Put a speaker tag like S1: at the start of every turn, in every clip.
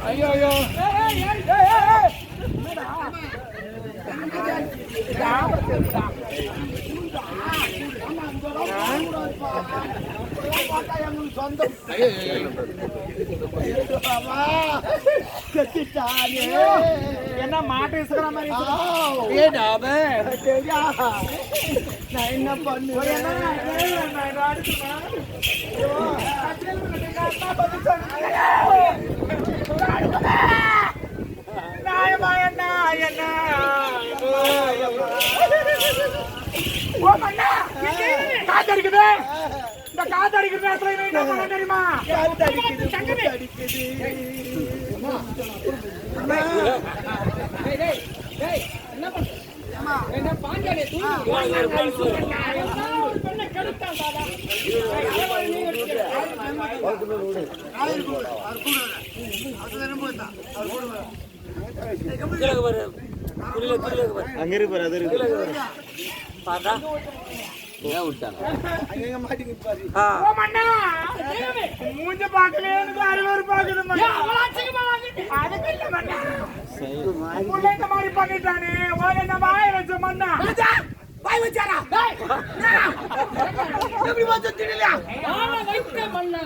S1: ஐயோ ஐயோ என்ன மாட்டு இசுக்கிற மாதிரி நான் என்ன பண்ணுவேன் காத்தடிக்குது இந்த காத்தடிக்கிற நேரத்துல என்ன பண்ண தெரியுமா?
S2: அங்க இருக்கு பாரு, அது இருக்கு
S1: பாத்தா மூஞ்ச பாக்கல அறுவர் பாக்குது மாதிரி பண்ணிட்டானே வாய வச்ச மண்ணா வாய் வச்சாரா எப்படி வச்சு திடலையா மண்ணா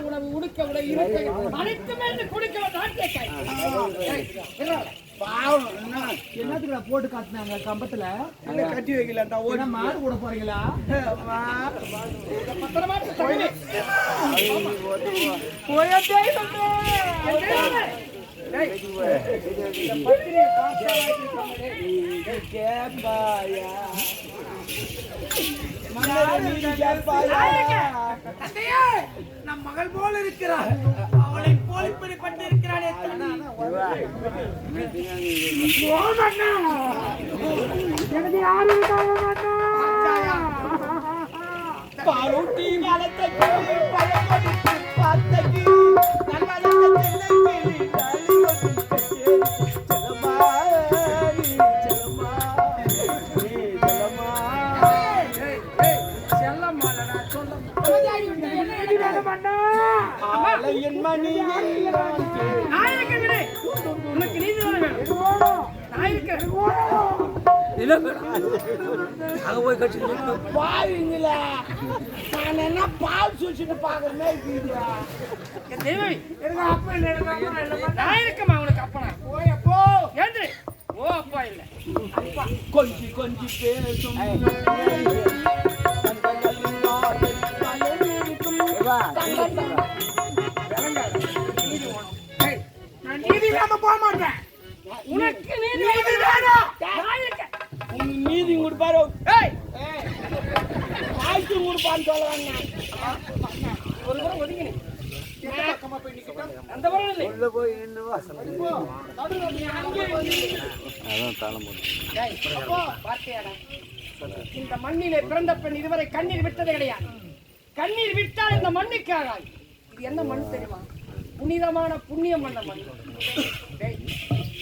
S1: உணவு உடுக்க விட இருக்க அனைத்துமே குடிக்க என்னத்துக்கு போட்டு காட்டினாங்க கம்பத்துல கட்டி வைக்கல மாடு கூட போறீங்களா? நம் மகள் போல இருக்கிறார், அவளை போல் இப்படிப்பட்டு இருக்கிறானே எனக்கு யாரு பாலூட்டி காலத்துக்கு பார்த்தக்கு பால் சுழிச்சுட்டு பாக்குறமே உனக்கு அப்பனா போயப்போ ஏந்திரு. ஓ அப்பா இல்ல அப்பா கொஞ்சி கொஞ்சி பேசும் நான் நீதி இல்லாம போக மாட்டேன். உனக்கு நீதி வேணும். நீதி கொடுப்பாரு ஆய்ச்சி கொடுப்பான்னு சொல்லுவாங்க. ஒரு முறை ஒதுங்கினேன் அந்த போய் இந்த மண்ணிலே பிறந்த பெண் இதுவரை கண்ணீர் விட்டது கிடையாது. கண்ணீர் விட்டால் இந்த மண்ணுக்கு ஆகாது. இது என்ன மண் தெரியுமா? புனிதமான புண்ணியம் பண்ண மண்.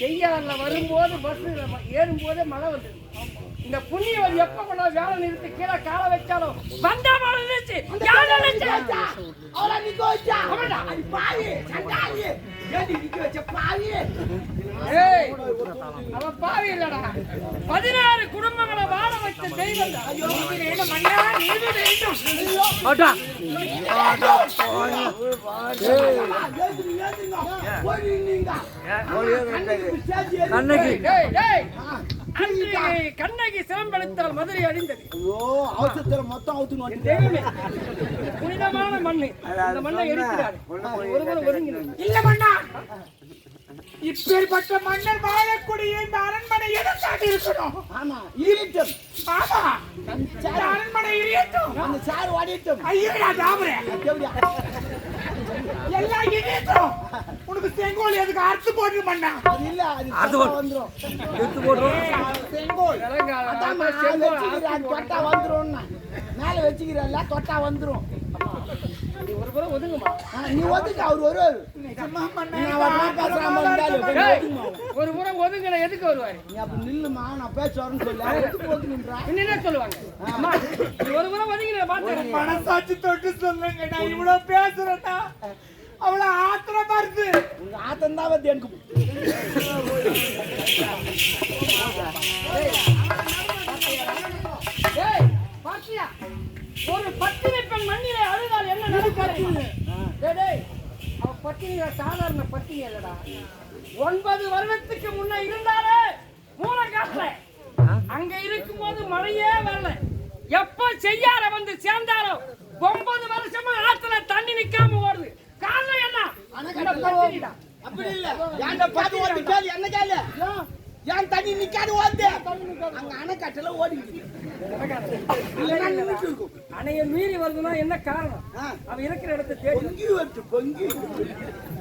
S1: செய்யாறுல வரும்போது பஸ் ஏறும்போதே மழை வந்தது. இந்த புண்ணியவர் எப்ப கொண்டா வேலை நிறுத்தி கீழே கால வச்சாலும் வந்தா மழை நிறுத்தி அவன் பாவி இல்லடா. 16 குடும்பங்களை வாழ வச்ச தெய்வம். கண்ணகி சிலம்பெடுத்தால் மதுரை அழிந்தது. புனிதமான மண்ணு. அந்த மண்ணை எரிக்கிறார். இல்ல மண்ணா, இப்பேற்பட்ட மன்னர் வாழக்கூடிய இந்த அரண்மனை எதற்காக இருக்கணும்? ஆமா இருக்கட்டும். ஆமா அரண்மனை இருக்கட்டும். அந்த சார் ஓடிட்டும். ஐயா தாமரே எல்லாம் இருக்கட்டும். உனக்கு செங்கோல் எதுக்கு அறுத்து போட்டு பண்ணா? அது இல்ல, அது வந்துரும். எடுத்து போடுறோம் செங்கோல். அதான் செங்கோல் தொட்டா வந்துரும். மேல வெச்சிக்கிறல்ல தொட்டா வந்துரும். நீ ஒரு முறை ஒதுங்குமா? நீ ஒதுங்க, அவர் வருவாரு. ஒரு முறை ஒதுங்கல எதுக்கு வருவாரு? நீ அப்ப நில்லுமா, நான் பேச வரேன்னு சொல்ல என்ன சொல்லுவாங்க? ஒரு முறை ஒதுங்கின மனசாட்சி தொட்டு சொல்லுங்க. நான் இவ்வளவு பேசுறேன்னா அவளை உங்க ஆத்தம் தான் வந்து எனக்கு
S3: ஒரு பட்டினி பெண் மண்ணிலே அழுதால் என்ன நடக்கிறது? அவ பட்டினி சாதாரண பட்டினி இல்லடா. 9 வருடத்துக்கு முன்ன இருந்தாலே மூலகாட்டுல அங்க இருக்கும் போது மழையே வரல. எப்ப செய்யார வந்து சேர்ந்தாரோ 9 வருஷமா ஆத்துல தண்ணி நிக்காம ஓடுது. காரணம் என்ன?
S1: அப்படி இல்ல ஏன்டா பாத்து ஓடி கேளு என்ன கேளு ஏன் தண்ணி நிக்காது ஓடுது அங்க அணைக்கட்டல ஓடிக்குது
S3: அணைய மீறி வருதுன்னா என்ன காரணம்? அவ இருக்கிற இடத்தை தேடி
S1: பொங்கி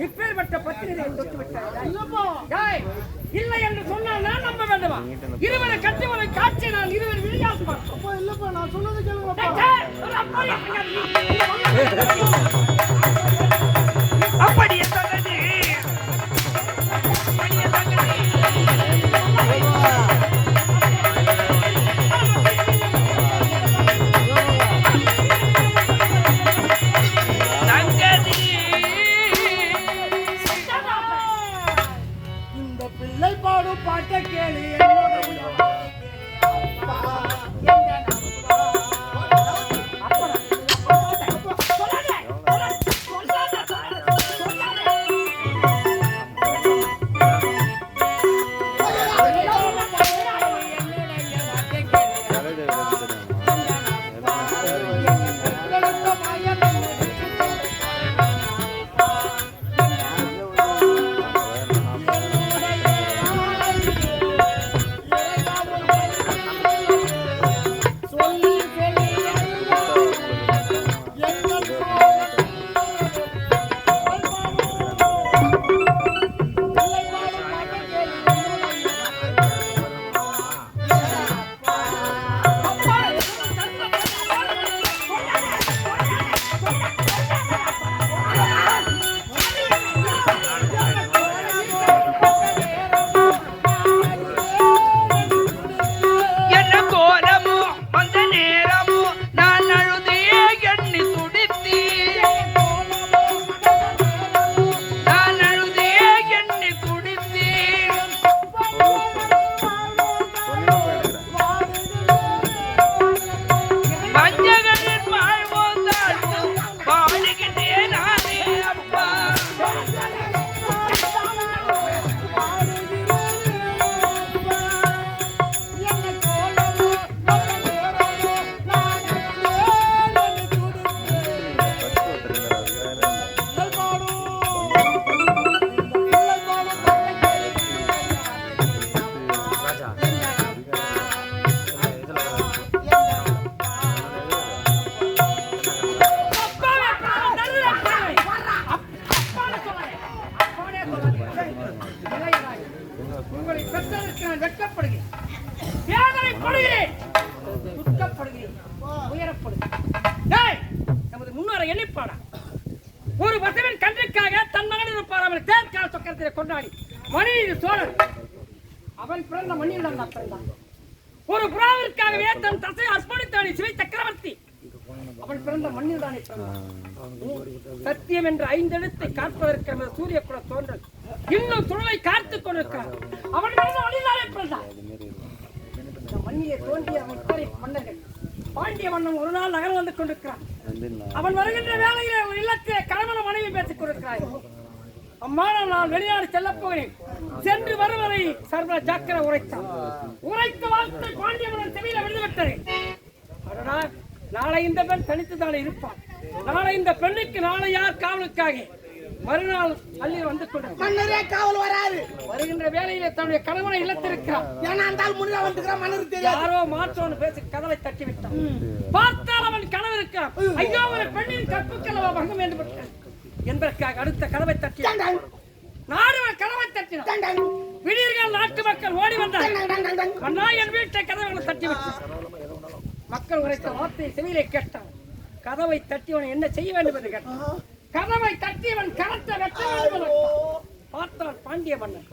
S3: இப்பேற்பட்ட பத்திரிகை தொட்டு விட்டாய் இல்லை என்று சொன்னால் நான் நம்ப வேண்டுமா? இருவரை கட்டுவதை காட்சி நான் இருவர் விளையாட்டு பார்த்தோம்.
S1: இல்லப்பா நான் சொன்னது கேளுங்க
S3: அப்படியே சொன்னது
S1: இந்த பிள்ளை பாடும் பாட்டை கேளு
S3: உங்களை பெற்றதற்கு நான் வெட்கப்படுகிறேன், வேதனைப்படுகிறேன், துக்கப்படுகிறேன், உயரப்படுகிறேன். நமது முன்னோரை எண்ணிப்பாடா ஒரு பசவன் கன்றுக்காக தன் மகன் இருப்பார் அவன் தேர்கால சொக்கரத்திலே கொண்டாடி மணிநீதி சோழன் அவன் பிறந்த மண்ணில் தான் பிறந்தான். ஒரு புறாவிற்காகவே தன் தசை அர்ப்பணித்தானே சிவை சக்கரவர்த்தி அவன் பிறந்த மண்ணில் தானே பிறந்தான். சத்தியம் என்ற 5 எழுத்தை காப்பதற்கு நமது சூரிய குல தோன்றல் இன்னும் சுழலை காத்துக் கொண்டிருக்கிறான். அவன் பிறந்த மண்ணில்தானே பிறந்தான். மண்ணிலே தோன்றிய அவன் மன்னர்கள் பாண்டிய மன்னன் ஒரு நாள் நகரம் வந்து கொண்டிருக்கிறான். அவன் வருகின்ற வேளையிலே ஒரு இல்லத்திலே கணவன மனைவி பேசிக் கொண்டிருக்கிறாய். அம்மா நான் வெளிநாடு செல்லப் போகிறேன், சென்று வருவதை சர்வ ஜாக்கிர உரைத்தான். உரைத்த வார்த்தை பாண்டிய மன்னன் செவியில விழுந்துவிட்டது. நாளை இந்த பெண் தனித்துதானே இருப்பான். நாளை இந்த பெண்ணுக்கு நாளை யார் காவலுக்காக மறுநாள் அள்ளி வந்து கொண்டு
S1: காவல் வராது.
S3: வருகின்ற வேலையிலே தன்னுடைய கணவனை இழத்திருக்கிறான். யாரோ மாற்றோன்னு பேசி கதவை தட்டி விட்டான். பார்த்தால் அவன் கனவு இருக்கான். ஐயோ ஒரு பெண்ணின் கற்புக்கல்லவா பங்கம் வேண்டும் என்பதற்காக அடுத்த கதவை தட்டி நாடு கதவை தட்டினான். விடியர்கள் நாட்டு மக்கள் ஓடி வந்தார். அண்ணா என் வீட்டை கதவுகளை தட்டி விட்டான். மக்கள் உரைத்த வார்த்தையை செவியிலே கேட்டான். கதவை தட்டியவன் என்ன செய்ய வேண்டும் என்று கேட்டான். கதவை தட்டியவன் கரத்தை வெட்ட வேண்டும். பார்த்தான் பாண்டிய மன்னன்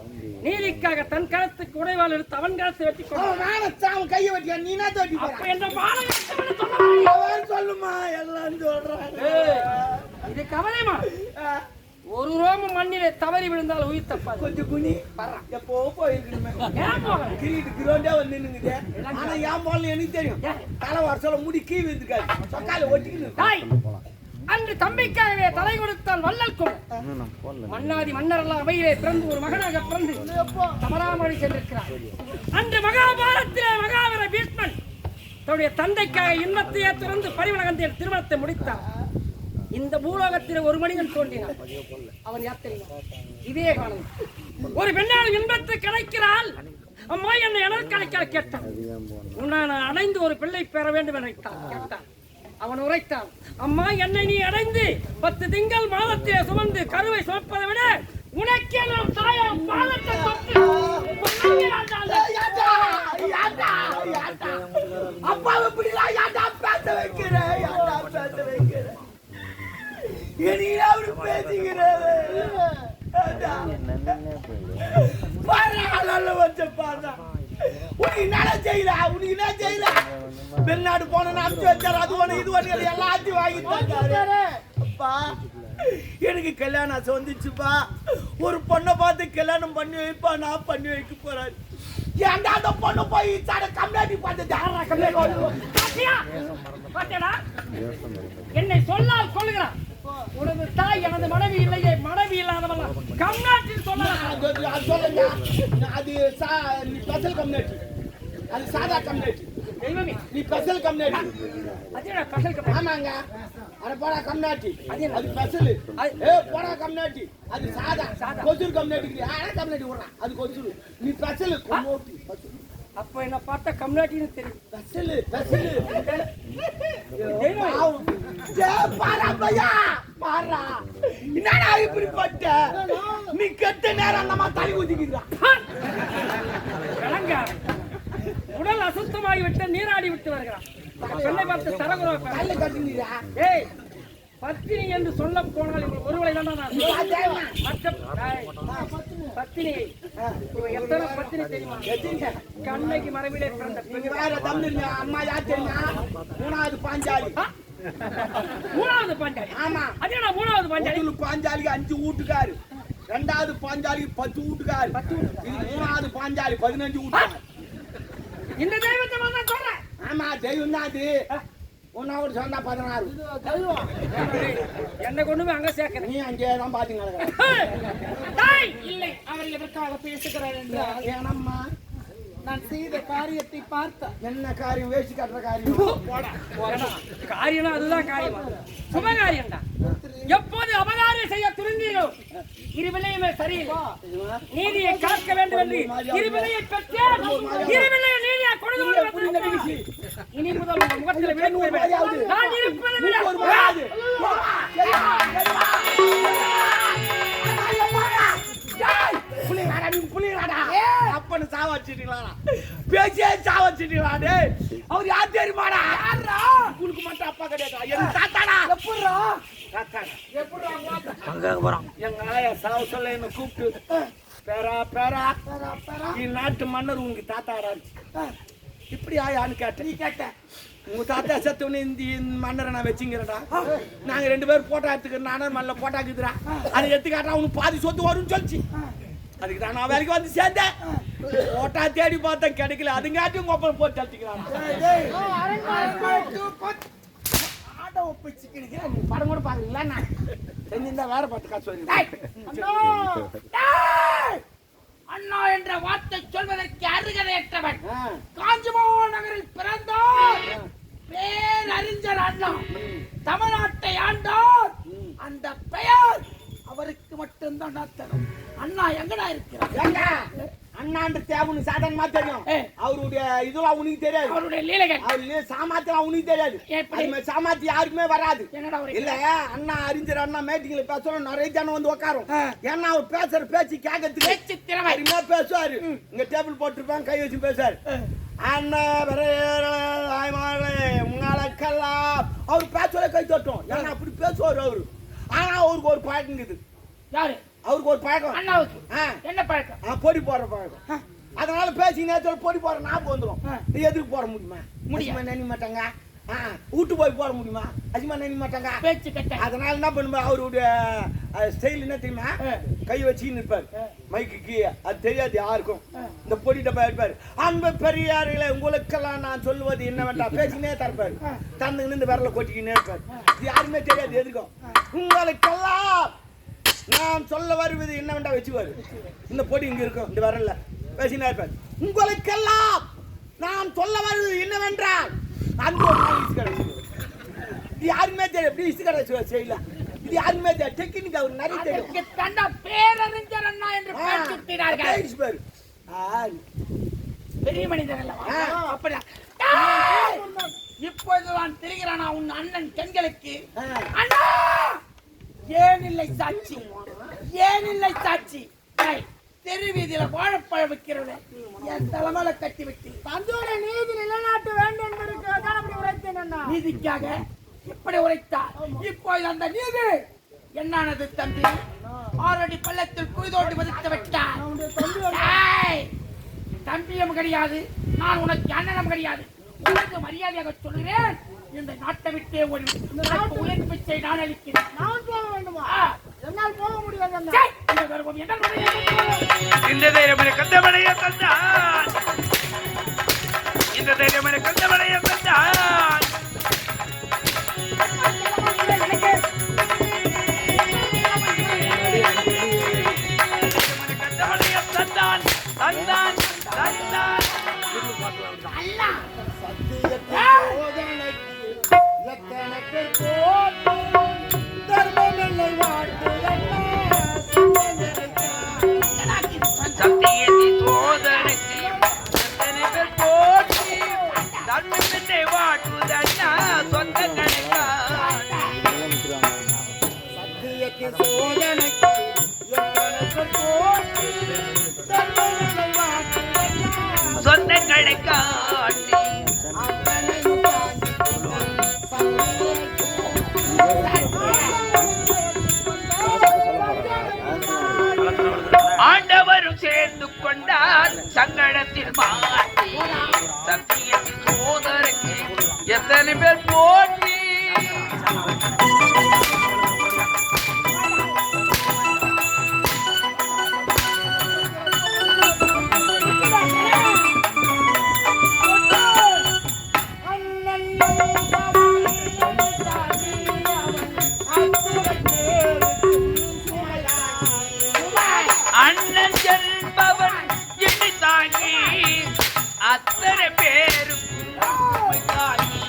S3: நீதிக்காக தன் கரத்துக்கு உடைவாள் எடுத்து அவன் கரத்தை வெட்டி கொண்டான்.
S1: கையை வெட்டியா நீ சொல்லுமா எல்லாம் சொல்றாங்க.
S3: இது கவலைமா ஒரு ரோமம் மண்ணிலே தவறி விழுந்தால் உயிர் தப்பாது.
S1: கொஞ்சம் குனி எப்போ போயிருக்கணுமே.
S3: ஏன் போகல?
S1: கிரிக்கிட்டு கிரௌண்டே வந்து நின்னுங்குது. ஆனா ஏன் போகல எனக்கு தெரியும். தலை வருஷம் முடி கீ விழுந்துக்காது. சொக்கால ஒட்டிக்கணும்.
S3: தாய் அன்று தம்பிக்காகவே தலை கொடுத்தால் வள்ளல் கொடு. மன்னாதி மன்னரெல்லாம் அவையிலே பிறந்து ஒரு மகனாக பிறந்து தமராமணி சென்றிருக்கிறார். அன்று மகாபாரத்திலே மகாவீர பீஷ்மன் தன்னுடைய தந்தைக்காக இன்பத்தையே துறந்து பரிவலகத்தில் திருமணத்தை முடித்தார். இந்த பூலோகத்தில் ஒரு மனிதன் தோன்றினான். அவன் யார் தெரியுமா? விவேகானந்தன். ஒரு பெண்ணால் இன்பத்தை கிடைக்கிறாள். அம்மா என்னை எதற்கு கிடைக்க கேட்டான். உன்னை அடைந்து ஒரு பிள்ளை பெற வேண்டும் என கேட்டான். அவன் உரைத்தான், அம்மா என்னை நீ அடைந்து 10 திங்கள் மாதத்திலே சுமந்து கருவை சுமப்பதை விட உனக்கே நான் தாயாம் பாதத்தை தொட்டு
S1: அப்பாவை இப்படிலாம் யாட்டா பேச வைக்கிறேன். யாட்டா பேச வைக்கிறேன். இனியாவது பேசுகிறேன். உனக்கு என்ன செய்யல? உனக்கு என்ன செய்யல? வெளிநாடு போன அனுப்பிச்சு வச்சாரு. அது ஒண்ணு இது ஒண்ணு எல்லாத்தையும் வாங்கி தந்தாரு. அப்பா எனக்கு கல்யாணம் ஆசை வந்துச்சுப்பா. ஒரு பொண்ணை பார்த்து கல்யாணம் பண்ணி வைப்பா. நான் பண்ணி வைக்க போறாரு. ஏன்டா அந்த பொண்ணு போய் சாட கம்யூனிட்டி பார்த்து
S3: என்னை சொல்லால் கொள்ளுகிறான். உனது தாய் எனது மனைவி இல்லையே. மனைவி இல்லாதவன் கம்யூனிட்டி சொல்லலாம்.
S1: சொல்லுங்க. அது நீ ஸ்பெஷல் கம்யூனிட்டி. அது சாதா கம்யூனிட்டி. நீ ஸ்பெஷல் கம்யூனிட்டி.
S3: அது ஸ்பெஷல் கம்யூனிட்டி.
S1: ஆமாங்க. அட போடா கம்யூனிட்டி. அது ஸ்பெஷல். போடா கம்யூனிட்டி. அது சாதா கொசூர் கம்யூனிட்டி. ஆனா கம்யூனிட்டி விடுறான். அது கொசூர். நீ ஸ்பெஷல் கம்யூனிட்டி.
S3: அப்ப என்ன பார்த்தா கம்யூனிட்டின்னு தெரியும்.
S1: Special special. பாரா பையா பாரா. என்னடா இப்படி பட்ட? நீ கெட்ட நேரம் அந்த மாதிரி தலை ஊத்திக்கிறான்.
S3: உடல் அசுத்தமாகி விட்டு நீராடி விட்டு வருகிறான். பெண்ணை பார்த்து தரகுறா
S1: கல்ல கட்டினீரா?
S3: ஏய் பத்தினி என்று சொல்ல போனால் ஒருவளை தான் பத்தினி. எத்தனை பத்தினி தெரியுமா? கண்ணைக்கு மரபிலே பிறந்த
S1: வேற தமிழ் அம்மா யார் தெரியுமா? மூணாவது பாஞ்சாலி.
S3: மூணாவது பாஞ்சாலி.
S1: ஆமா.
S3: அதே மூணாவது பாஞ்சாலி.
S1: பாஞ்சாலிக்கு 5 வீட்டுக்காரு. ரெண்டாவது பாஞ்சாலிக்கு 10 வீட்டுக்காரு. மூணாவது பாஞ்சாலி 15 வீட்டுக்காரு.
S3: இந்த தெய்வத்தை நான் சொல்றேன்.
S1: ஆமா தெய்வம் தான் அது. உன்னோட சொன்னா 16.
S3: என்ன கொண்டு போய் அங்க சேர்க்கிறேன்.
S1: நீ அங்கே தான் பாத்தீங்க.
S3: இல்லை அவர் எதற்காக பேசுகிறார் என்றால்,
S1: ஏனம்மா
S3: நான் செய்த காரியத்தை பார்த்த.
S1: என்ன காரியம்? வேஷ்டி கட்டுற காரியம்.
S3: காரியம்னா அதுதான் காரியம். சுபகாரியம் தான். எப்போது அபகாரியம் செய்ய துணிந்தீரோ இருவிலையுமே சரியில்லை. நீதியை காக்க வேண்டும் என்று இருவிலையை பெற்றேன். இருவிலையை நீதியை கொடுத்து இனி முதல் உங்கள் முகத்தில் விளக்கு நான் இருப்பதை விட
S1: அப்பன்னு சாவச்சிட்டீங்களா? பேசியே சாவச்சிட்டீங்களா? அவர் யார் தெரியுமாடா? யாரா? உங்களுக்கு மட்டும் அப்பா கிடையாது. எங்க தாத்தாடா. எப்படிடா? தாத்தாடா. எப்படிடா போறான்? எங்க ஆயா சாவ சொல்ல என்ன கூப்பிட்டு பேரா பேரா நாட்டு மன்னர் உங்க தாத்தாடா. இப்படி ஆயான்னு கேட்டேன். நீ கேட்ட உங்க தாத்தா செத்தவனே இந்த மன்னரை நான் வச்சுங்கிறடா. நாங்க 2 பேரும் போட்டோ எடுத்துக்கிறோம். நானும் மல்ல போட்டாக்குதுடா. அதை எடுத்துக்காட்டா அவனுக்கு பாதி சொத்து வரும்னு சொல்லிச்சு. அதுக்கு தான் நான் வேலைக்கு வந்து சேர்ந்தேன். போட்டா தேடி பார்த்தேன் கிடைக்கல. அதுங்காட்டியும் கொப்பல் போட்டு தள்ளிக்கிறான். படம் கூட பாக்குறீங்களா? நான் செஞ்சிருந்தா வேற பார்த்து காசு வருது.
S3: அண்ணா என்ற வார்த்தை சொல்வதற்கு அருகதையற்றவன். காஞ்சிபுரம் நகரில் பிறந்தார். பேரறிஞர் அண்ணா தமிழ்நாட்டை ஆண்டார். அந்த பெயர் அவருக்கு மட்டும்தான் தரும். அண்ணா எங்கடா இருக்கிறார்? அண்ணான்ற தேவனு சாதாரணமா தெரியும். அவருடைய இதெல்லாம் உனக்கு தெரியாது. அவருடைய லீலைகள் அவருடைய சாமர்த்தியம் உனக்கு தெரியாது. சாமர்த்தி யாருக்குமே வராது. இல்ல அண்ணா அறிஞர் அண்ணா மீட்டிங்ல பேசுறோம். நிறைய ஜனம் வந்து உட்காரும். ஏன்னா அவர் பேசுற பேச்சு கேட்கறதுக்கு திறமையா பேசுவாரு. இங்க டேபிள் போட்டுருப்பாங்க, கை வச்சு பேசுவாரு. அண்ணா முன்னாலக்கெல்லாம் அவர் பேசுவதை கை தட்டும். ஏன்னா அப்படி பேசுவாரு அவரு. ஆனா அவருக்கு ஒரு பழக்கம் இருக்குது. யாரு? அவருக்கு ஒரு பழக்கம். அண்ணாவுக்கு என்ன பழக்கம்? பொடி போடுற பழக்கம். அதனால பேசி நேரத்தில் பொடி போடுற ஞாபகம் வந்துடும். எதுக்கு போட முடியுமா? முடியுமா? நினைக்க மாட்டாங்க.
S1: வீட்டு போய் போட முடியுமா? அசிமா நினைக்க மாட்டாங்க,
S3: பேச்சு கட்ட.
S1: அதனால என்ன பண்ணுவா, அவருடைய ஸ்டைல் என்ன தெரியுமா, கை வச்சு நிற்பார் மைக்கு, அது தெரியாது யாருக்கும். இந்த பொடி டப்பா எடுப்பாரு, அன்பு பெரியார்களே உங்களுக்கெல்லாம் நான் சொல்லுவது என்ன வேண்டாம் பேசினே தரப்பாரு, தந்துன்னு இந்த விரல கொட்டிக்கினே இருப்பாரு. இது யாருமே தெரியாது எதுக்கும். உங்களுக்கெல்லாம் நான் சொல்ல வருவது என்ன வேண்டாம் வச்சுவாரு, இந்த பொடி இங்க இருக்கும் இந்த விரல்ல பேசினே இருப்பாரு. உங்களுக்கெல்லாம் நான் சொல்ல வருவது என்னவென்றால் அந்த இது யாருமே தெரியும், எப்படி இசு கடை செய்யலாம், இது யாருமே தெரியும். டெக்னிக் அவர் நிறைய தெரியும்.
S3: கண்ட பேரறிஞர் அண்ணா என்று பெயர் சூட்டினார்கள். பெரிய மனிதர் அல்லவா? அப்படியா? இப்பொழுது நான் தெரிகிறானா உன் அண்ணன் பெண்களுக்கு? அண்ணா ஏன் இல்லை சாட்சி, ஏன் இல்லை சாட்சி? தெரு வீதியில வாழைப்பழம் வைக்கிறது என் தலைமையில கட்டி வைத்து தந்தோட நீதி நிலைநாட்ட வேண்டும் என்பதற்காக அப்படி உரைத்தேன் அண்ணா. நீதிக்காக எப்படி உரைத்தார்? இப்போது அந்த நீதி என்னானது தம்பி? 6 அடி பள்ளத்தில் குய்தோண்டி வதித்து விட்டார். தம்பியும் கிடையாது, நான் உனக்கு அண்ணனும் கிடையாது. உனக்கு மரியாதையாக சொல்கிறேன், இந்த நாட்டை விட்டே ஒரு உயிர் பிச்சை நான் அளிக்கிறேன். நான் போக வேண்டுமா? என்னால் போக முடியாது.
S4: இந்த தைரியமனை கந்தவனைய தந்தான், இந்த தைரியமனை கந்தவனைய தந்தான், கந்தவனைய தந்தான் தந்தான் தந்தான். சத்தியத்தின் சோதனைக்கு எத்தனை பேர் போற்றி தன்னை வாட்டுதன்னா சொந்த கணக்கா.
S1: சத்தியத்தின் சோதனைக்கு
S4: சொந்த கணக்காட்டி ஆண்டவரும் சேர்ந்து கொண்டார் சங்கடத்தில் மாட்டி. சத்தியத்தின் சோதனைக்கு எத்தனை பேர் போற்றி அண்ணன் என்பவன் இடி தாங்கி அத்தனை பேருக்கும் தாங்கி.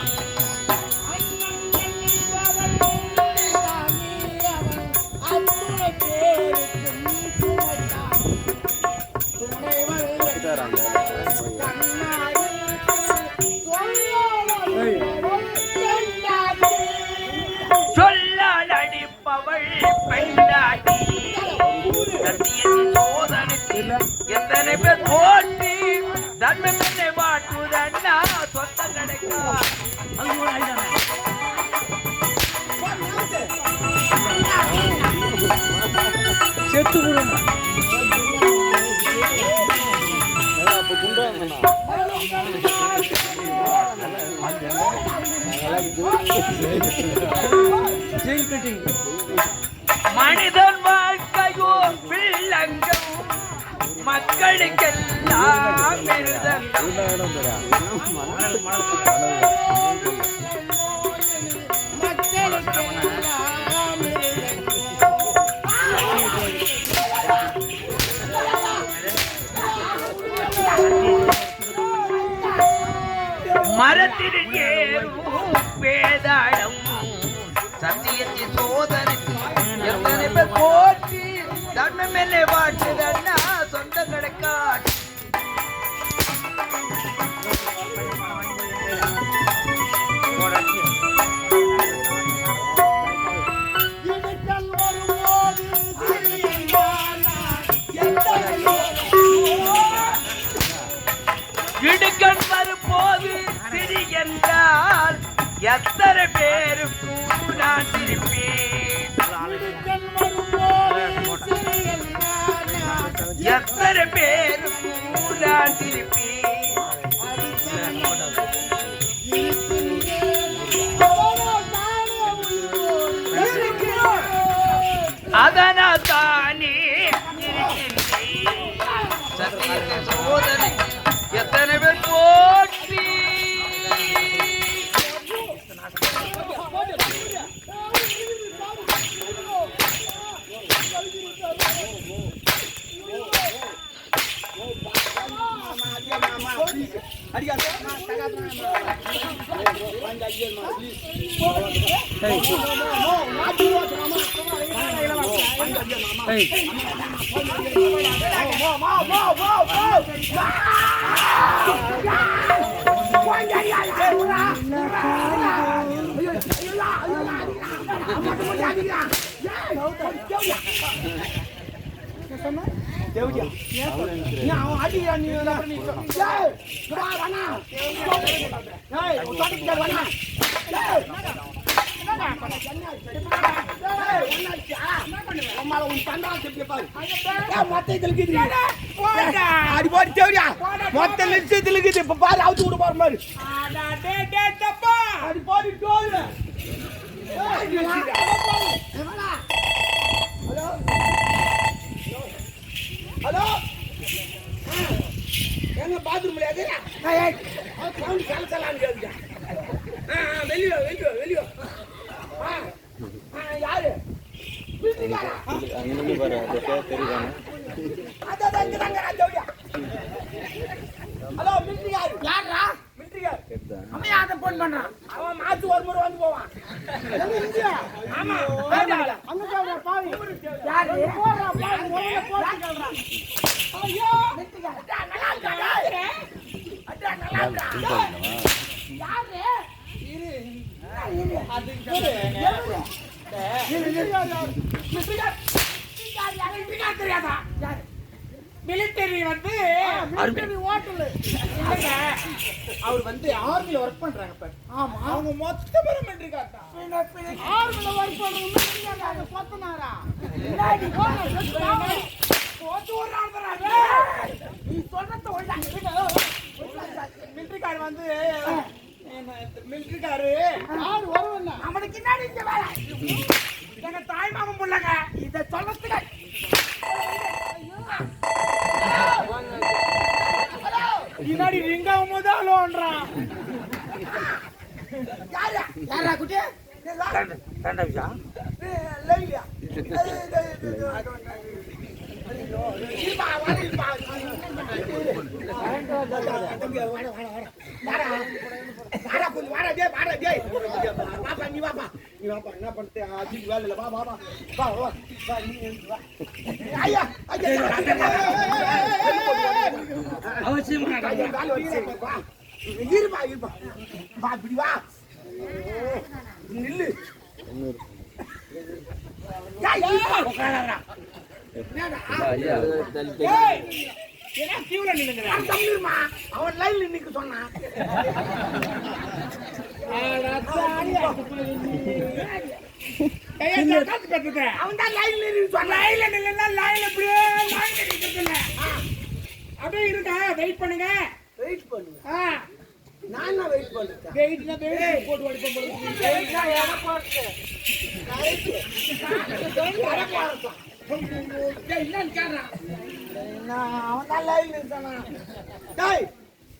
S4: சொல்லால் அடிப்பவள் பெண்டாடி. சத்தியத்தின் சோதனைக்கு எத்தனை பேர் போற்றி தன்மை வாட்டுதன்னா சொந்த கிடைக்கா.
S2: செத்து
S4: மனிதன் வாழ்க்கையோ பிள்ளங்கள் மக்களுக்கெல்லாம் மரத்தில் ஏறும் வேதாளம். சத்தியத்தின் சோதனைக்கு எத்தனை பேர் போற்றி தன்மை மேலே வாட்டுதன்னா சொந்த கடைக்காட்டு. இடுக்கண் வரும்போது சிரி என்றால் எத்தனை பேருக்கும் நான் சிரிப்பேன். எத்தனை பேருக்கும் நான் சிரிப்பேன்.
S1: அடிக்காத மொத்த லட்சத்துல இருக்குது இப்ப பாரு அவுத்து விட போற மாதிரி அடி போடி டோல் ஹலோ எங்க பாத்ரூம்ல வெளியோ வெளியோ வெளியோ யாரு ஹலோ மிலிட்டரிகார் யாரா மிலிட்டரிகார் அவன் யாரை போன் பண்றான் அவன் மாத்து ஒரு முறை வந்து போவான் ஆமா அங்க பாவி யாரு போறா பாவி முதல்ல போட்டு சொல்றான் ஐயோ மிலிட்டரிகார் நல்லா இருக்கா அடா நல்லா இருக்கா யாரு இரு அது தெரியாதா மிலிட்டரி வந்து ஹோட்டல் அவர் வந்து ஆர்மில ஒர்க் பண்றாங்க இப்ப. ஆமா அவங்க மொத்த பேரும் மிலிட்டரி காட்டா ஆர்மில ஒர்க் பண்றவங்க சொத்தனாரா போட்டு ஓடுறாங்க நீ சொல்றத ஒண்ணா மிலிட்டரி கார் வந்து மிலிட்டரி காரு யார் வருவா அவனுக்கு பின்னாடி இங்க வேலை எங்க தாய் மாமன் புள்ளங்க இத சொல்றதுக்கு பின்னாடி ரிங்காவும் போதாலோன்றான் யாரா யாரா குட்டி ரெண்டா விஷா லையா அவன் லைன்ல நிக்க சொன்னான் அவன் தான் லைன்ல அப்படியே இருக்கா வெயிட் பண்ணுங்க வெயிட் பண்ணுங்க நான் வெயிட் பண்ணுறேன் வெயிட்னா வெயிட் போட்டு வடிப்போம் வெயிட்னா எதை போட்டு என்னன்னு கேட்றான் அவன் தான் லைன்ல சொன்னான் டேய்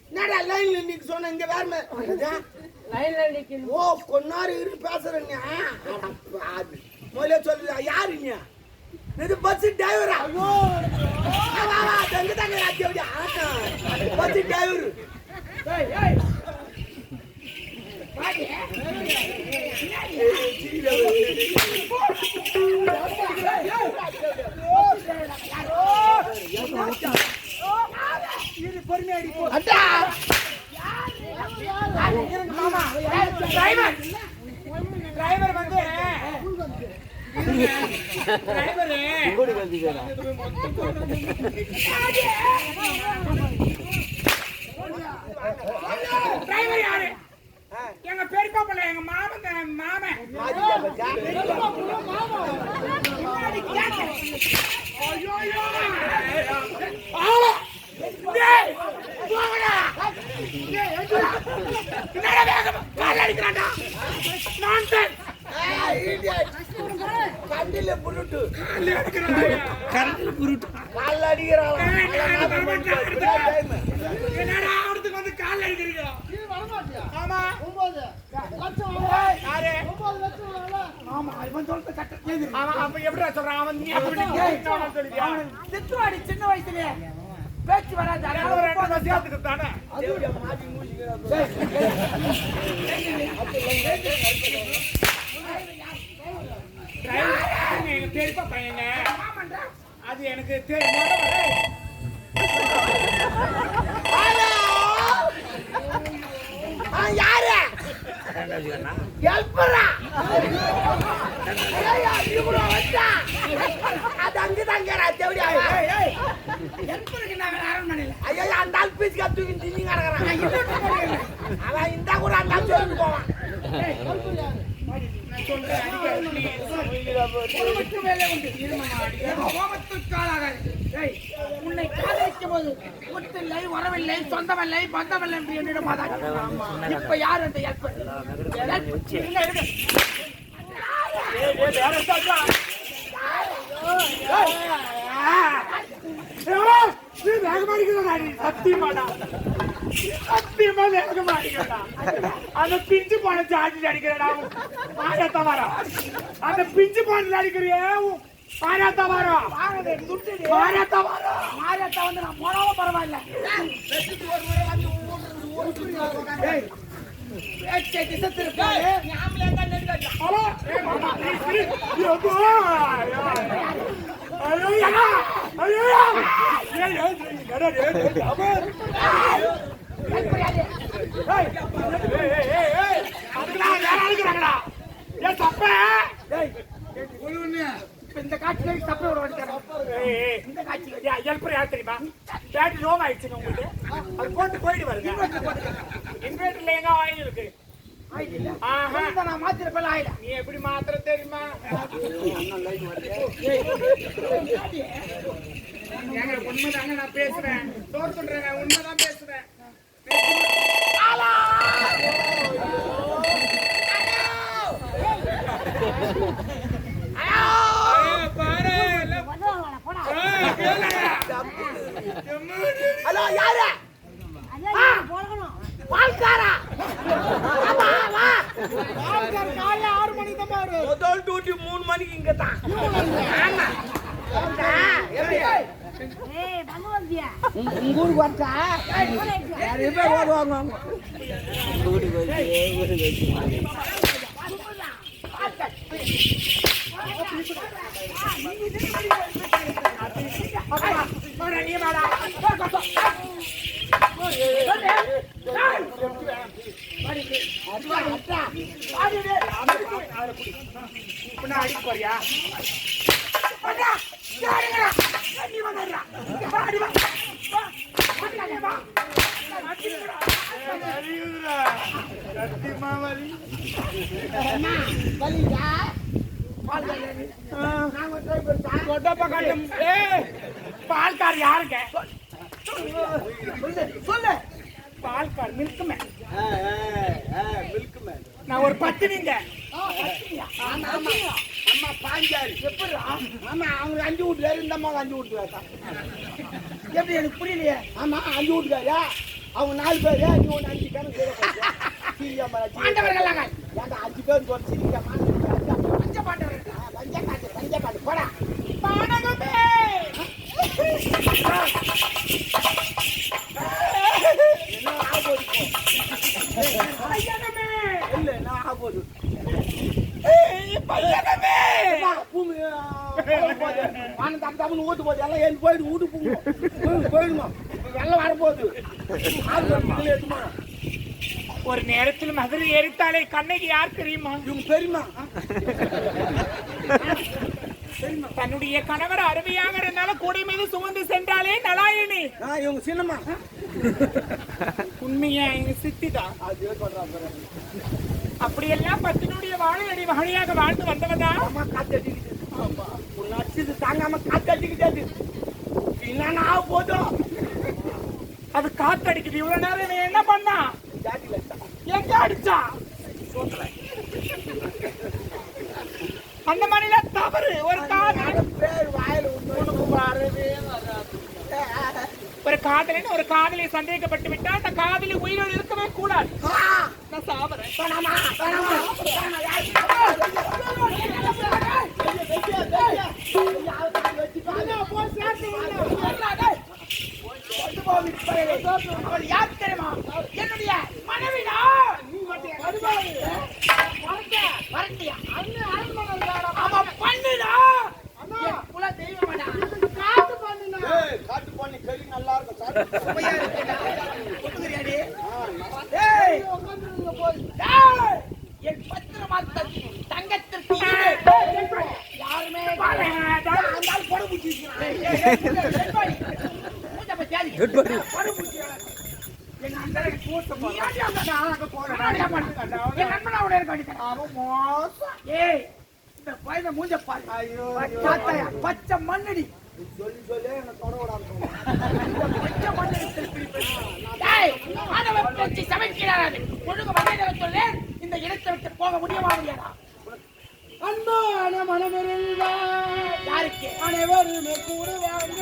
S1: என்னடா லைன்ல நிக்க சொன்ன இங்க வேறமே லைன்ல நிக்க ஓ கொன்னாரு இரு பேசுறேன்னா முதல்ல சொல்லு யாரு நீ இது பஸ் டிரைவரா ஐயோ வா வா தங்க தங்க ராஜ்யவடி ஆட்டா பஸ் டிரைவர் ஏய் ஏய் பாடி இது பொறுமையாடி போ அடா மாமா டிரைவர் டிரைவர் வந்து டிரைவர் கோடி கல்திடா டிரைவர் யாரு எங்க பெரியப்பா பிள்ளை எங்க மாமன் மாமன் ஐயோ ஐயோ டேய் போங்கடா டேய் என்னடா வேகம் கால் அடிக்கறாடா நான்சென்ஸ் கண்டில புருட்டு கால் அடிக்கறாடா கண்டில புருட்டு கால் அடிக்கறாடா என்னடா அவருக்கு வந்து கால் அடிக்கறீங்க நீ வர மாட்டியா ஆமா 9 லட்சம் யாரே 9 லட்சம் ஆமா இவன் சொல்ற சட்ட ஆமா அப்ப எப்படிடா சொல்றான் அவன் நீ அப்படி சொல்லியா அவன் செத்துவாடி சின்ன வயசுலயே
S3: பேச்சு வராது.
S2: ஒரு ரெண்டு வருஷத்துக்கு தானே எங்க பெரியப்பா பையங்க அது எனக்கு தெரியும்.
S1: யாரு ஹெல்ப்பரா இவ்வளோ வச்சா அது அங்கதாங்கிறா தேவடியா
S3: ஹெல்ப்பருக்கு நாங்க அரண்மனையில
S1: ஐயோ அந்த ஆள் பீஸ் தூக்கி தின்னி கிடக்குறான் அவன் இந்த கூட அந்த ஆள் சொல்லிட்டு போவான்
S3: உன்னை காதலிக்கும் போது ஒத்தில்லை வரவில்லை சொந்தமில்லை பந்தமில்லை என்று என்னிடம் இப்ப யார் அந்த ஹெல்ப்பர்?
S2: சத்தியமா வேக மாட்டேங்கிறா அந்த பிஞ்சு போன சார்ஜ் அடிக்கிறடா மாறாத்தா வரோம் அந்த பிஞ்சு போன அடிக்கிறியே மாறாத்தா வரோம் மாறாத்தா வரோம்
S3: மாரியத்தா வந்து நான் போனாலும் பரவாயில்ல. இந்த காட்சியில தப்பு இந்த காட்சி
S2: தெரியுமா பேட்டரி லோ ஆயிடுச்சு உங்களுக்கு அது போட்டு போயிட்டு வருங்க இன்வெர்டர்ல எங்க ஆயில் இருக்கு
S3: நான் மாத்திரப்பல ஆயில
S2: நீ எப்படி மாத்திர தெரியுமா ஏங்க உண்மைதாங்க நான் பேசுறேன் தோர் சொல்றேங்க உண்மைதான் பேசுறேன்
S1: ஹலோ யாரு பால்காரா
S3: காலைல 6 மணிக்கு தான் பாரு.
S1: முதல் டியூட்டி 3 மணிக்கு இங்க தான் உங்க ஊருக்கு வரட்டா நிறைய பேர் ஓடுவாங்க
S2: நீ வாடா அடிக்க போறியா பால்கார் யாருங்க
S1: சொல்லு
S2: பால்கார் மில்க் மேன் நான் ஒரு பத்தினிங்க
S1: அம்மா பாஞ்சாரு எப்படி ஆமா அவங்க 5 வீட்டுக்காரு இந்த அம்மா 5 வீட்டுக்காரா எப்படி எனக்கு புரியலையே ஆமா 5 வீட்டுக்காரா அவங்க 4 பேரு நீ ஒன்று 5 பேரும்
S3: பாண்டவர்கள்
S1: 5 பேர் சொல்லி சிரிக்காம பஞ்ச பாண்டவர் போடா
S3: பாடகமே
S1: என்ன ஆகப்போது இல்ல என்ன ஆகப்போது
S3: பையனமே
S1: ஓட்டு போது எல்லாம் எழுந்து போயிடு வீட்டு போயிடுமா வெள்ளம் வரப்போகுது எடுத்துமா
S2: ஒரு நேரத்தில் மதுரை ஏறித்தாலே கண்ணகி யார் தெரியுமா
S1: இவங்க பெரியமா
S2: தன்னுடைய கணவர் அருமையாக இருந்தாலும் கூடை மீது சுமந்து சென்றாலே நலாயணி
S1: இவங்க சின்னம்மா
S2: உண்மையா எங்க சித்திதான்
S1: அது சொல்றாங்க
S2: அப்படியெல்லாம் பத்தினுடைய வாழையடி வகையாக வாழ்ந்து வந்தவதா
S1: அம்மா காத்தடிக்கிட்டு ஆமா உன்னை அடிச்சது தாங்காம காத்தடிக்கிட்டாது என்னன்னா போதும்
S2: அது காத்தடிக்குது இவ்வளவு நேரம் இவன் என்ன பண்ணா
S1: ஜாதியில
S2: எங்க அடிச்சா அந்த மாதிரில தவறு ஒரு காதல்
S1: பேர் வாயில உனக்கு வரவே
S2: ஒரு காதலின் ஒரு காதலை சந்தேகப்பட்டு விட்டா அந்த காதலி உயிரோடு இருக்கவே கூடாது நான் சாவறேன்
S1: படுபாவி பயலே. அவள் யார் தெரியுமா? என்னுடைய மனைவிடா. நீ மட்டும் படுபாவி. வரட்டியா? அவன் பண்ணுடா. என் குல தெய்வமாடா. காட்டு பண்ணுடா.
S5: காட்டு பண்ணி கறி நல்லா இருக்கும் சாப்பிட்டு
S1: சுவையா இருக்குடா. ஒத்துக்கிறியாடி? டேய், டேய், என் பத்திரமாத்த தங்கத்திற்கு ஈடு. யாருமே அந்த ஆள் பொறு பூச்சி வச்சிருக்கான். மூஞ்ச பத்தியாதி. பொறு பூச்சி. என் அண்ணனுக்கு கூட்ட போறேன். நீ ஏன் அந்த ஆளங்க போறேன்? என் நண்பனா உடைய இருக்க அவன் மோசம். ஏய், இந்த பையனை மூஞ்ச பாரு. ஐயோ, பாத்தாயா? பச்சை மண்ணடி.
S5: சொல்லி சொல்லி என்ன தொட விடாம
S1: பச்சை மண்ணடி திருப்பி பேசு. டேய், ஆனவன் பேச்சு சமைக்கிறாரு. ஒழுங்கு மண்ணில வச்சுள்ளே இந்த இடத்தை விட்டு போக முடியுமா முடியாதா?
S5: அன்பான மனமெல்லாம்
S1: யாருக்கு?
S5: அனைவருமே கூட வாங்க